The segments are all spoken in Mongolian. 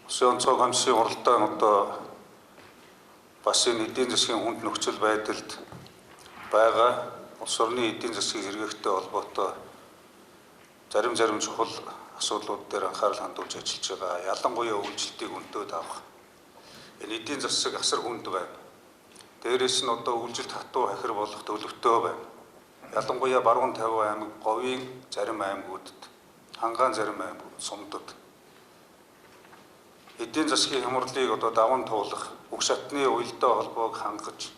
Улсын онцгой комиссийн уралдаан одоо бас энэ эдийн засгийн хүнд нөхцөл байдалд байгаа улс орны эдийн засгийг хэрэгэхтэй холбоотой зарим чухал асуудлууд дээр анхаарал хандуулж ажиллаж байгаа. Ялангуяа үйлчлэлтийг өндөд авах. Энэ эдийн засаг асар хүнд байна. Дээрээс нь одоо үйлчлэлт хатуу хахир болох төлөвтэй байна. Ялангуяа Баруун Тавин аймаг, Говийн зарим аймагуудад, Хангаан зарим аймагуд, Сумдад эдийн засгийн хямралыг одоо даван туулах, бүх шатны уялдаа холбоог хангаж,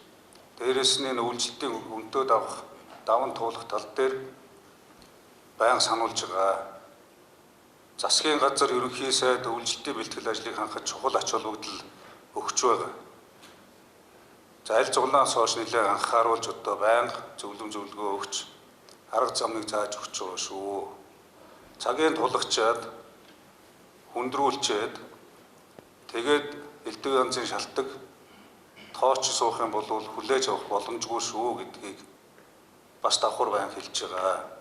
дээрээс нь үйлчлэлтийн өндөд авах, даван туулах тал дээр байнга сануулж байгаа. Засгийн газар ерөнхий сайд үйлчлэлтийн бэлтгэл ажлыг хангах чухал ач холбогдол өгч байгаа. За аль зуглаас хойш нэлээд анхааруулж одоо байнга зөвлөгөө өгч арга замыг зааж өгч байгаа шүү. Цагийн тулгачаад хүндрүүлчээд тэгээд элдв янзын шалтгаан тооч суух юм бол хүлээж авах боломжгүй шүү гэдгийг бас давхар байнга хэлж байгаа.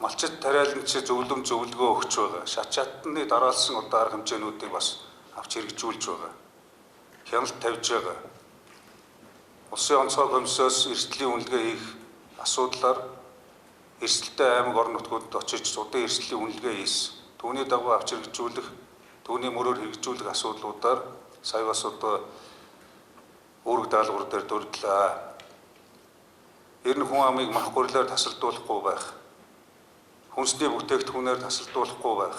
Малчит тариаланч зөвлөгөө өгч байгаа. Шат шатны дараалсан одоо арга хэмжээнүүдийг бас авч хэрэгжүүлж байгаа. Хяналт тавьж байгаа. Улсын онцгой комиссоос эрсдлийн үнэлгээ хийх асуудлаар эрсдэлтэй аймаг орон нутгуудад очиж удаа эрсдлийн үнэлгээ хийсэн. Түүний дагуу авч хэрэгжүүлэх, түүний мөрөөр хэрэгжүүлэх асуудлуудаар сая бас одоо үүрэг даалгавар дээр дурдлаа. Ер нь хүн амыг мах гурилаар тасалдуулахгүй байх. Хүнсний бүтээгдэхүүнээр тасалдуулахгүй байх.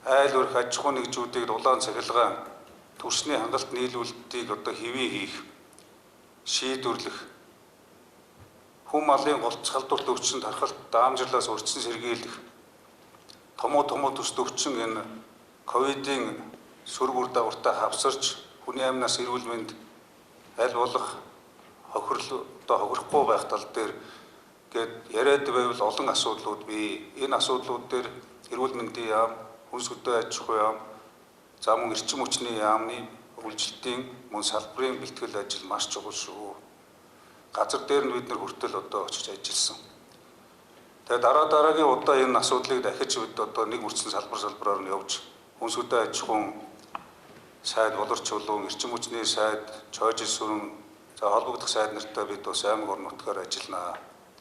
Айл өрх аж ахуй нэгжүүдийг дулаан цахилгаан төрсний хангалт нийлүүлэлтийг одоо хэвээ хийх, шийдвэрлэх. Хүн малын голц халдварт өвчин тархалт даамжирлаас урьдчилан сэргийлэх. Томоо төс төвчин энэ ковидын сөрөг үр дагавартай хавсарч хүний амнаас эрүүл мэнд аль болох хохирохгүй байх тал дээр гээд яриад байвал олон асуудлууд бий. Энэ асуудлууд дээр эрүүл мэндийн яам, хүнс хөдөө аж ахуй яам, за мөн эрчим хүчний яамны үйлчлэлтийн мөн салбарын бэлтгэл ажил маш чухал шүү. Газар дээр нь бид нар хүртэл одоо очиж ажилласан. Тэгээд дараагийн удаа энэ асуудлыг дахиж бид одоо нэг бүрдсэн салбараар нь явж хүнс хөдөө аж ахуйн сайд, болорч чулуун, эрчим хүчний сайд, чойжил сүрэн, за холбогдох сайд нартай бид бас аймаг орон нутгаар ажилланаа.